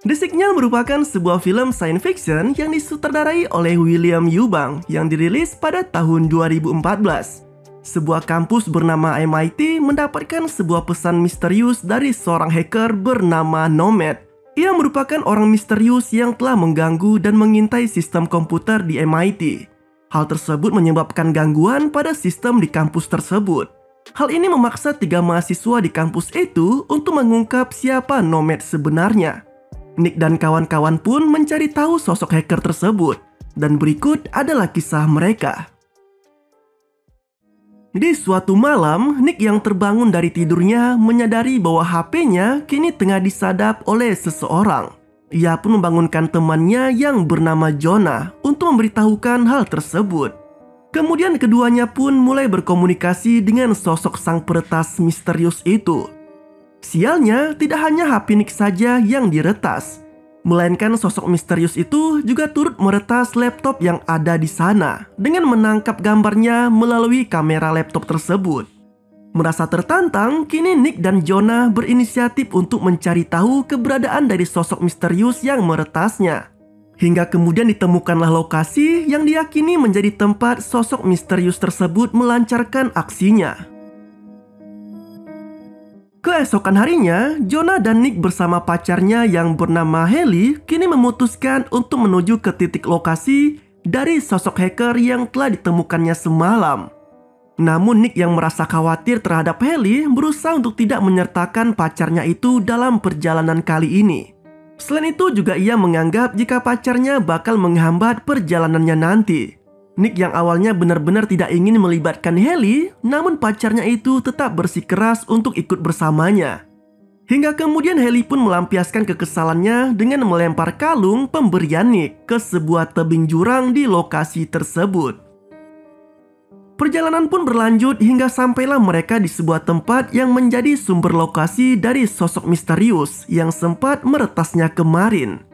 The Signal merupakan sebuah film science fiction yang disutradarai oleh William Yubang yang dirilis pada tahun 2014. Sebuah kampus bernama MIT mendapatkan sebuah pesan misterius dari seorang hacker bernama Nomad. Ia merupakan orang misterius yang telah mengganggu dan mengintai sistem komputer di MIT. Hal tersebut menyebabkan gangguan pada sistem di kampus tersebut. Hal ini memaksa 3 mahasiswa di kampus itu untuk mengungkap siapa Nomad sebenarnya. Nick dan kawan-kawan pun mencari tahu sosok hacker tersebut, dan berikut adalah kisah mereka. Di suatu malam, Nick yang terbangun dari tidurnya menyadari bahwa HP-nya kini tengah disadap oleh seseorang. Ia pun membangunkan temannya yang bernama Jonah untuk memberitahukan hal tersebut. Kemudian keduanya pun mulai berkomunikasi dengan sosok sang peretas misterius itu. Sialnya, tidak hanya HP Nick saja yang diretas, melainkan sosok misterius itu juga turut meretas laptop yang ada di sana dengan menangkap gambarnya melalui kamera laptop tersebut. Merasa tertantang, kini Nick dan Jonah berinisiatif untuk mencari tahu keberadaan dari sosok misterius yang meretasnya. Hingga kemudian ditemukanlah lokasi yang diyakini menjadi tempat sosok misterius tersebut melancarkan aksinya. Keesokan harinya, Jonah dan Nick bersama pacarnya yang bernama Haley kini memutuskan untuk menuju ke titik lokasi dari sosok hacker yang telah ditemukannya semalam. Namun Nick yang merasa khawatir terhadap Haley berusaha untuk tidak menyertakan pacarnya itu dalam perjalanan kali ini. Selain itu juga ia menganggap jika pacarnya bakal menghambat perjalanannya nanti. Nick yang awalnya benar-benar tidak ingin melibatkan Haley, namun pacarnya itu tetap bersikeras untuk ikut bersamanya. Hingga kemudian Haley pun melampiaskan kekesalannya dengan melempar kalung pemberian Nick ke sebuah tebing jurang di lokasi tersebut. Perjalanan pun berlanjut hingga sampailah mereka di sebuah tempat yang menjadi sumber lokasi dari sosok misterius yang sempat meretasnya kemarin.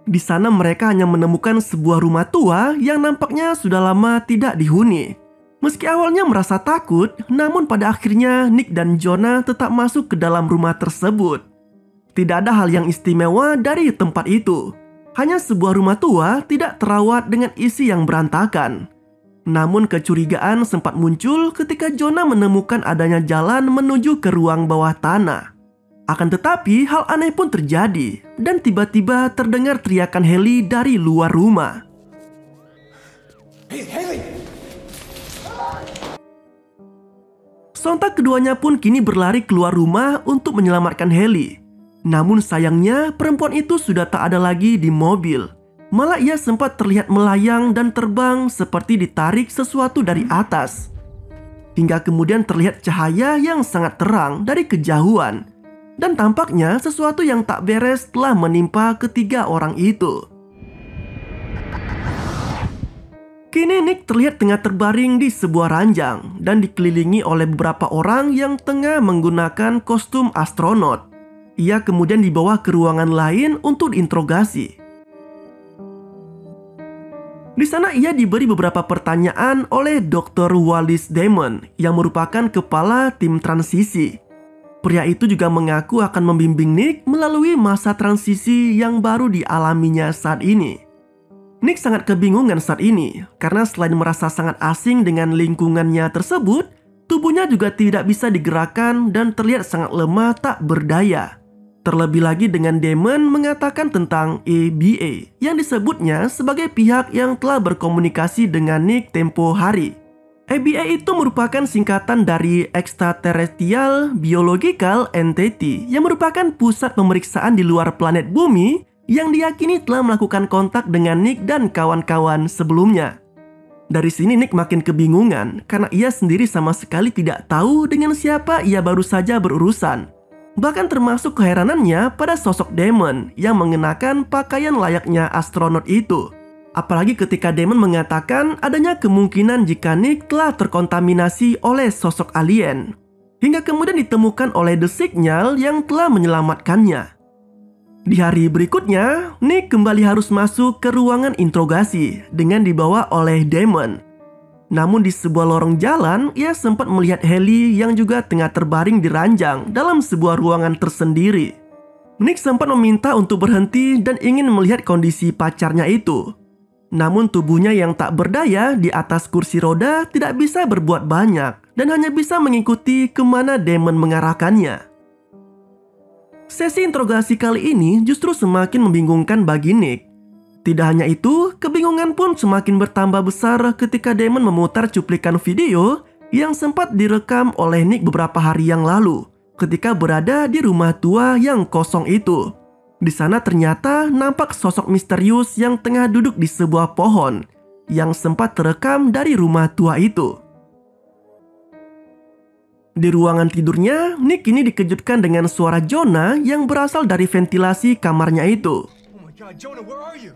Di sana mereka hanya menemukan sebuah rumah tua yang nampaknya sudah lama tidak dihuni. Meski awalnya merasa takut, namun pada akhirnya Nick dan Jonah tetap masuk ke dalam rumah tersebut. Tidak ada hal yang istimewa dari tempat itu. Hanya sebuah rumah tua tidak terawat dengan isi yang berantakan. Namun kecurigaan sempat muncul ketika Jonah menemukan adanya jalan menuju ke ruang bawah tanah. Akan tetapi hal aneh pun terjadi dan tiba-tiba terdengar teriakan Haley dari luar rumah. Hey, Haley! Sontak keduanya pun kini berlari keluar rumah untuk menyelamatkan Haley. Namun sayangnya perempuan itu sudah tak ada lagi di mobil. Malah ia sempat terlihat melayang dan terbang seperti ditarik sesuatu dari atas. Hingga kemudian terlihat cahaya yang sangat terang dari kejauhan. Dan tampaknya sesuatu yang tak beres telah menimpa ketiga orang itu. Kini Nick terlihat tengah terbaring di sebuah ranjang dan dikelilingi oleh beberapa orang yang tengah menggunakan kostum astronot. Ia kemudian dibawa ke ruangan lain untuk diinterogasi. Di sana ia diberi beberapa pertanyaan oleh Dr. Wallace Damon yang merupakan kepala tim transisi. Pria itu juga mengaku akan membimbing Nick melalui masa transisi yang baru dialaminya saat ini. Nick sangat kebingungan saat ini karena selain merasa sangat asing dengan lingkungannya tersebut, tubuhnya juga tidak bisa digerakkan dan terlihat sangat lemah tak berdaya. Terlebih lagi dengan Damon mengatakan tentang ABA yang disebutnya sebagai pihak yang telah berkomunikasi dengan Nick tempo hari. ABA itu merupakan singkatan dari Extraterrestrial Biological Entity yang merupakan pusat pemeriksaan di luar planet bumi yang diyakini telah melakukan kontak dengan Nick dan kawan-kawan sebelumnya. Dari sini Nick makin kebingungan karena ia sendiri sama sekali tidak tahu dengan siapa ia baru saja berurusan. Bahkan termasuk keheranannya pada sosok Damon yang mengenakan pakaian layaknya astronot itu. Apalagi ketika Damon mengatakan adanya kemungkinan jika Nick telah terkontaminasi oleh sosok alien. Hingga kemudian ditemukan oleh The Signal yang telah menyelamatkannya. Di hari berikutnya, Nick kembali harus masuk ke ruangan interogasi dengan dibawa oleh Damon. Namun di sebuah lorong jalan, ia sempat melihat Haley yang juga tengah terbaring di ranjang dalam sebuah ruangan tersendiri. Nick sempat meminta untuk berhenti dan ingin melihat kondisi pacarnya itu. Namun tubuhnya yang tak berdaya di atas kursi roda tidak bisa berbuat banyak dan hanya bisa mengikuti kemana Damon mengarahkannya. Sesi interogasi kali ini justru semakin membingungkan bagi Nick. Tidak hanya itu, kebingungan pun semakin bertambah besar ketika Damon memutar cuplikan video yang sempat direkam oleh Nick beberapa hari yang lalu ketika berada di rumah tua yang kosong itu. Di sana ternyata nampak sosok misterius yang tengah duduk di sebuah pohon yang sempat terekam dari rumah tua itu. Di ruangan tidurnya, Nick kini dikejutkan dengan suara Jonah yang berasal dari ventilasi kamarnya itu. Oh my God, Jonah, where are you?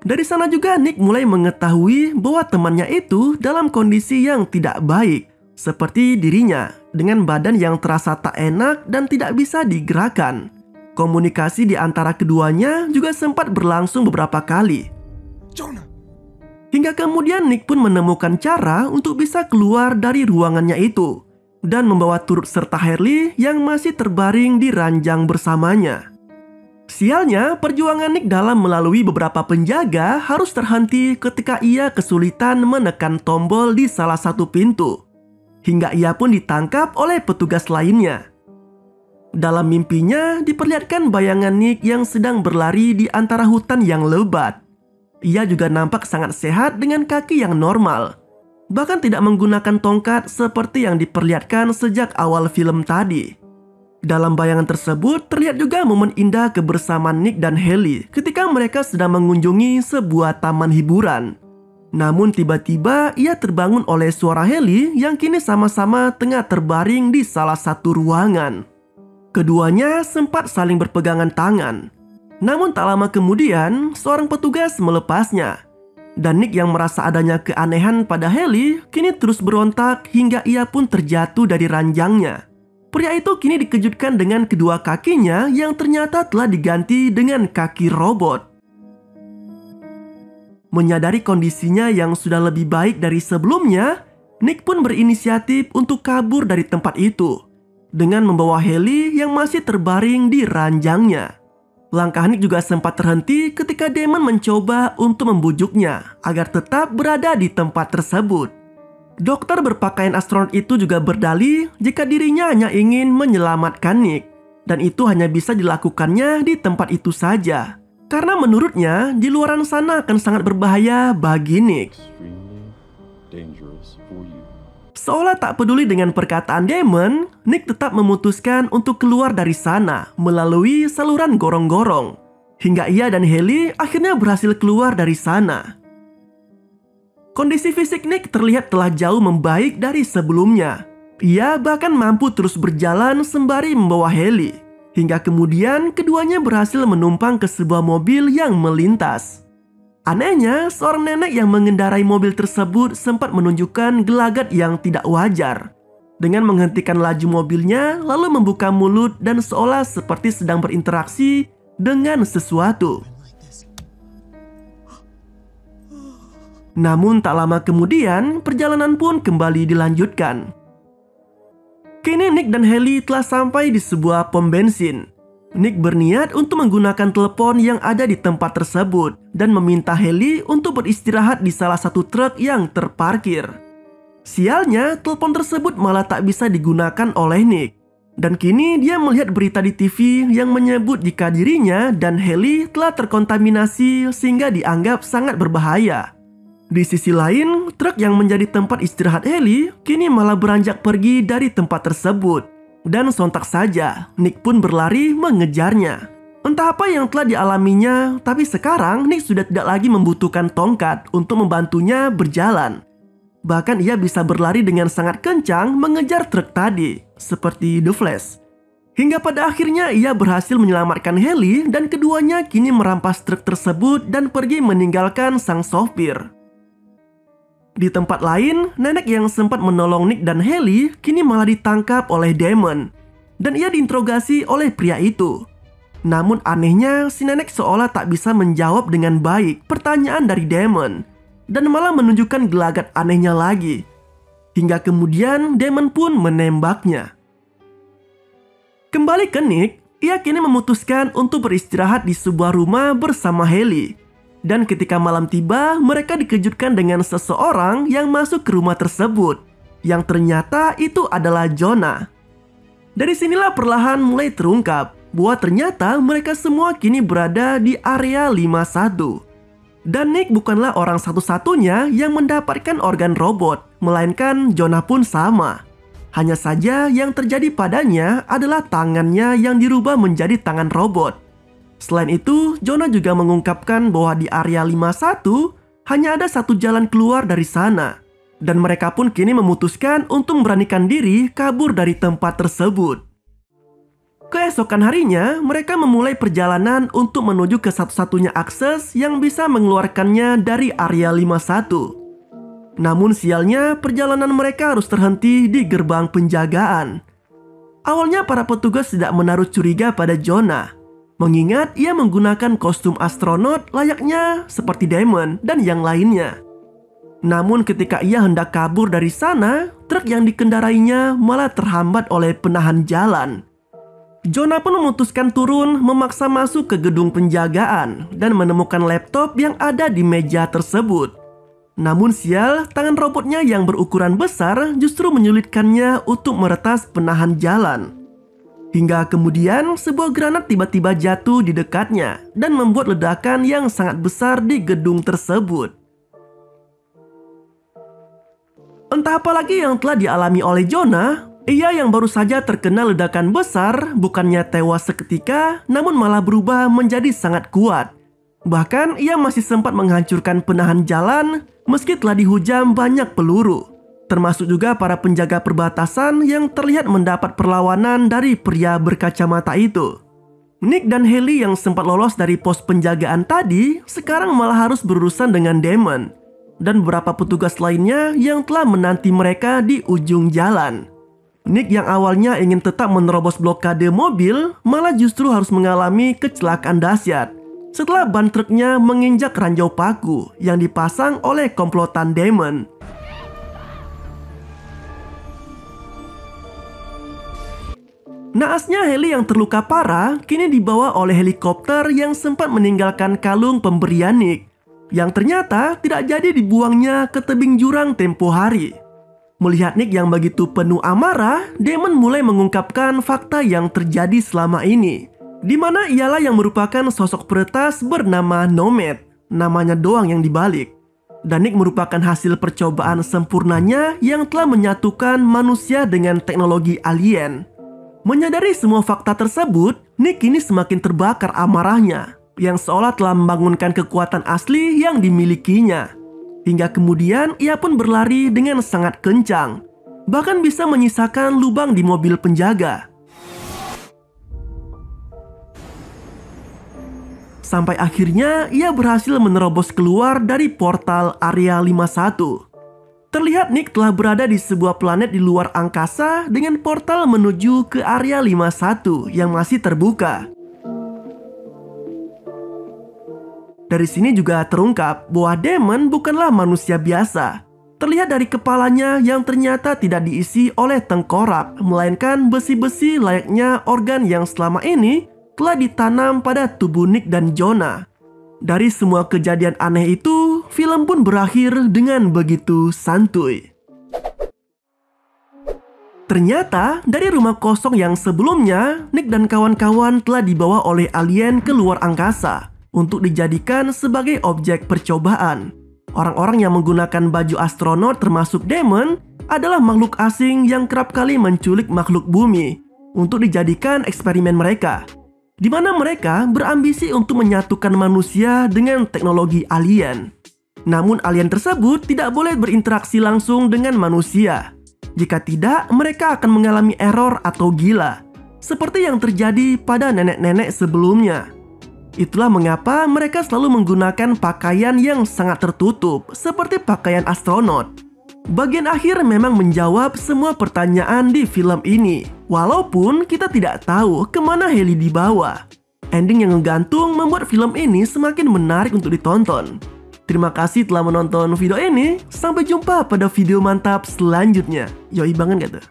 Dari sana juga Nick mulai mengetahui bahwa temannya itu dalam kondisi yang tidak baik, seperti dirinya, dengan badan yang terasa tak enak dan tidak bisa digerakkan. Komunikasi di antara keduanya juga sempat berlangsung beberapa kali. Jonah! Hingga kemudian Nick pun menemukan cara untuk bisa keluar dari ruangannya itu dan membawa turut serta Harley yang masih terbaring di ranjang bersamanya. Sialnya, perjuangan Nick dalam melalui beberapa penjaga harus terhenti ketika ia kesulitan menekan tombol di salah satu pintu. Hingga ia pun ditangkap oleh petugas lainnya. Dalam mimpinya diperlihatkan bayangan Nick yang sedang berlari di antara hutan yang lebat. Ia juga nampak sangat sehat dengan kaki yang normal. Bahkan tidak menggunakan tongkat seperti yang diperlihatkan sejak awal film tadi. Dalam bayangan tersebut terlihat juga momen indah kebersamaan Nick dan Haley ketika mereka sedang mengunjungi sebuah taman hiburan. Namun tiba-tiba ia terbangun oleh suara Haley yang kini sama-sama tengah terbaring di salah satu ruangan. Keduanya sempat saling berpegangan tangan. Namun tak lama kemudian seorang petugas melepasnya. Dan Nick yang merasa adanya keanehan pada Haley kini terus berontak hingga ia pun terjatuh dari ranjangnya. Pria itu kini dikejutkan dengan kedua kakinya yang ternyata telah diganti dengan kaki robot. Menyadari kondisinya yang sudah lebih baik dari sebelumnya, Nick pun berinisiatif untuk kabur dari tempat itu dengan membawa Haley yang masih terbaring di ranjangnya. Langkah Nick juga sempat terhenti ketika Damon mencoba untuk membujuknya agar tetap berada di tempat tersebut. Dokter berpakaian astronot itu juga berdalih jika dirinya hanya ingin menyelamatkan Nick, dan itu hanya bisa dilakukannya di tempat itu saja. Karena menurutnya di luaran sana akan sangat berbahaya bagi Nick. Seolah tak peduli dengan perkataan Damon, Nick tetap memutuskan untuk keluar dari sana melalui saluran gorong-gorong. Hingga ia dan Haley akhirnya berhasil keluar dari sana. Kondisi fisik Nick terlihat telah jauh membaik dari sebelumnya. Ia bahkan mampu terus berjalan sembari membawa Haley. Hingga kemudian keduanya berhasil menumpang ke sebuah mobil yang melintas. Anehnya, seorang nenek yang mengendarai mobil tersebut sempat menunjukkan gelagat yang tidak wajar. Dengan menghentikan laju mobilnya, lalu membuka mulut dan seolah seperti sedang berinteraksi dengan sesuatu. Namun tak lama kemudian, perjalanan pun kembali dilanjutkan. Kini Nick dan Haley telah sampai di sebuah pom bensin. Nick berniat untuk menggunakan telepon yang ada di tempat tersebut dan meminta Haley untuk beristirahat di salah satu truk yang terparkir. Sialnya, telepon tersebut malah tak bisa digunakan oleh Nick. Dan kini dia melihat berita di TV yang menyebut jika dirinya dan Haley telah terkontaminasi sehingga dianggap sangat berbahaya. Di sisi lain, truk yang menjadi tempat istirahat Haley kini malah beranjak pergi dari tempat tersebut. Dan sontak saja, Nick pun berlari mengejarnya. Entah apa yang telah dialaminya, tapi sekarang Nick sudah tidak lagi membutuhkan tongkat untuk membantunya berjalan. Bahkan ia bisa berlari dengan sangat kencang mengejar truk tadi, seperti The Flash. Hingga pada akhirnya ia berhasil menyelamatkan Haley dan keduanya kini merampas truk tersebut dan pergi meninggalkan sang sopir. Di tempat lain, nenek yang sempat menolong Nick dan Haley kini malah ditangkap oleh Damon. Dan ia diinterogasi oleh pria itu. Namun anehnya, si nenek seolah tak bisa menjawab dengan baik pertanyaan dari Damon. Dan malah menunjukkan gelagat anehnya lagi. Hingga kemudian Damon pun menembaknya. Kembali ke Nick, ia kini memutuskan untuk beristirahat di sebuah rumah bersama Haley. Dan ketika malam tiba, mereka dikejutkan dengan seseorang yang masuk ke rumah tersebut, yang ternyata itu adalah Jonah. Dari sinilah perlahan mulai terungkap bahwa ternyata mereka semua kini berada di area 51. Dan Nick bukanlah orang satu-satunya yang mendapatkan organ robot, melainkan Jonah pun sama. Hanya saja yang terjadi padanya adalah tangannya yang dirubah menjadi tangan robot. Selain itu, Jonah juga mengungkapkan bahwa di area 51 hanya ada satu jalan keluar dari sana. Dan mereka pun kini memutuskan untuk memberanikan diri kabur dari tempat tersebut. Keesokan harinya, mereka memulai perjalanan untuk menuju ke satu-satunya akses yang bisa mengeluarkannya dari area 51. Namun sialnya, perjalanan mereka harus terhenti di gerbang penjagaan. Awalnya para petugas tidak menaruh curiga pada Jonah, mengingat ia menggunakan kostum astronot layaknya seperti Damon dan yang lainnya. Namun ketika ia hendak kabur dari sana, truk yang dikendarainya malah terhambat oleh penahan jalan. Jonah pun memutuskan turun memaksa masuk ke gedung penjagaan dan menemukan laptop yang ada di meja tersebut. Namun sial, tangan robotnya yang berukuran besar justru menyulitkannya untuk meretas penahan jalan. Hingga kemudian sebuah granat tiba-tiba jatuh di dekatnya dan membuat ledakan yang sangat besar di gedung tersebut. Entah apa lagi yang telah dialami oleh Jonah, ia yang baru saja terkena ledakan besar bukannya tewas seketika, namun malah berubah menjadi sangat kuat. Bahkan ia masih sempat menghancurkan penahan jalan meski telah dihujam banyak peluru. Termasuk juga para penjaga perbatasan yang terlihat mendapat perlawanan dari pria berkacamata itu. Nick dan Haley yang sempat lolos dari pos penjagaan tadi sekarang malah harus berurusan dengan Damon dan beberapa petugas lainnya yang telah menanti mereka di ujung jalan. Nick yang awalnya ingin tetap menerobos blokade mobil malah justru harus mengalami kecelakaan dahsyat setelah ban truknya menginjak ranjau paku yang dipasang oleh komplotan Damon. Naasnya Haley yang terluka parah kini dibawa oleh helikopter yang sempat meninggalkan kalung pemberian Nick, yang ternyata tidak jadi dibuangnya ke tebing jurang tempo hari. Melihat Nick yang begitu penuh amarah, Damon mulai mengungkapkan fakta yang terjadi selama ini, di mana ialah yang merupakan sosok peretas bernama Nomad, namanya doang yang dibalik. Dan Nick merupakan hasil percobaan sempurnanya yang telah menyatukan manusia dengan teknologi alien. Menyadari semua fakta tersebut, Nick kini semakin terbakar amarahnya, yang seolah telah membangunkan kekuatan asli yang dimilikinya. Hingga kemudian ia pun berlari dengan sangat kencang, bahkan bisa menyisakan lubang di mobil penjaga. Sampai akhirnya ia berhasil menerobos keluar dari portal area 51. Terlihat Nick telah berada di sebuah planet di luar angkasa dengan portal menuju ke area 51 yang masih terbuka. Dari sini juga terungkap bahwa Damon bukanlah manusia biasa. Terlihat dari kepalanya yang ternyata tidak diisi oleh tengkorak, melainkan besi-besi layaknya organ yang selama ini telah ditanam pada tubuh Nick dan Jonah. Dari semua kejadian aneh itu, film pun berakhir dengan begitu santuy. Ternyata dari rumah kosong yang sebelumnya, Nick dan kawan-kawan telah dibawa oleh alien ke luar angkasa untuk dijadikan sebagai objek percobaan. Orang-orang yang menggunakan baju astronot termasuk Damon adalah makhluk asing yang kerap kali menculik makhluk bumi untuk dijadikan eksperimen mereka, di mana mereka berambisi untuk menyatukan manusia dengan teknologi alien. Namun alien tersebut tidak boleh berinteraksi langsung dengan manusia. Jika tidak, mereka akan mengalami error atau gila, seperti yang terjadi pada nenek-nenek sebelumnya. Itulah mengapa mereka selalu menggunakan pakaian yang sangat tertutup, seperti pakaian astronot. Bagian akhir memang menjawab semua pertanyaan di film ini, walaupun kita tidak tahu kemana Haley dibawa. Ending yang ngegantung membuat film ini semakin menarik untuk ditonton. Terima kasih telah menonton video ini, sampai jumpa pada video mantap selanjutnya. Yoi banget gak tuh?